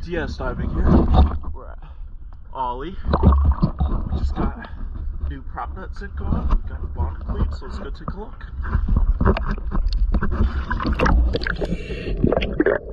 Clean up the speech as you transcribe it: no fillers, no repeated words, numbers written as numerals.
DS diving here. We're at Ollie. Just got new prop nets in on. Got the bottom cleat, so let's go take a look.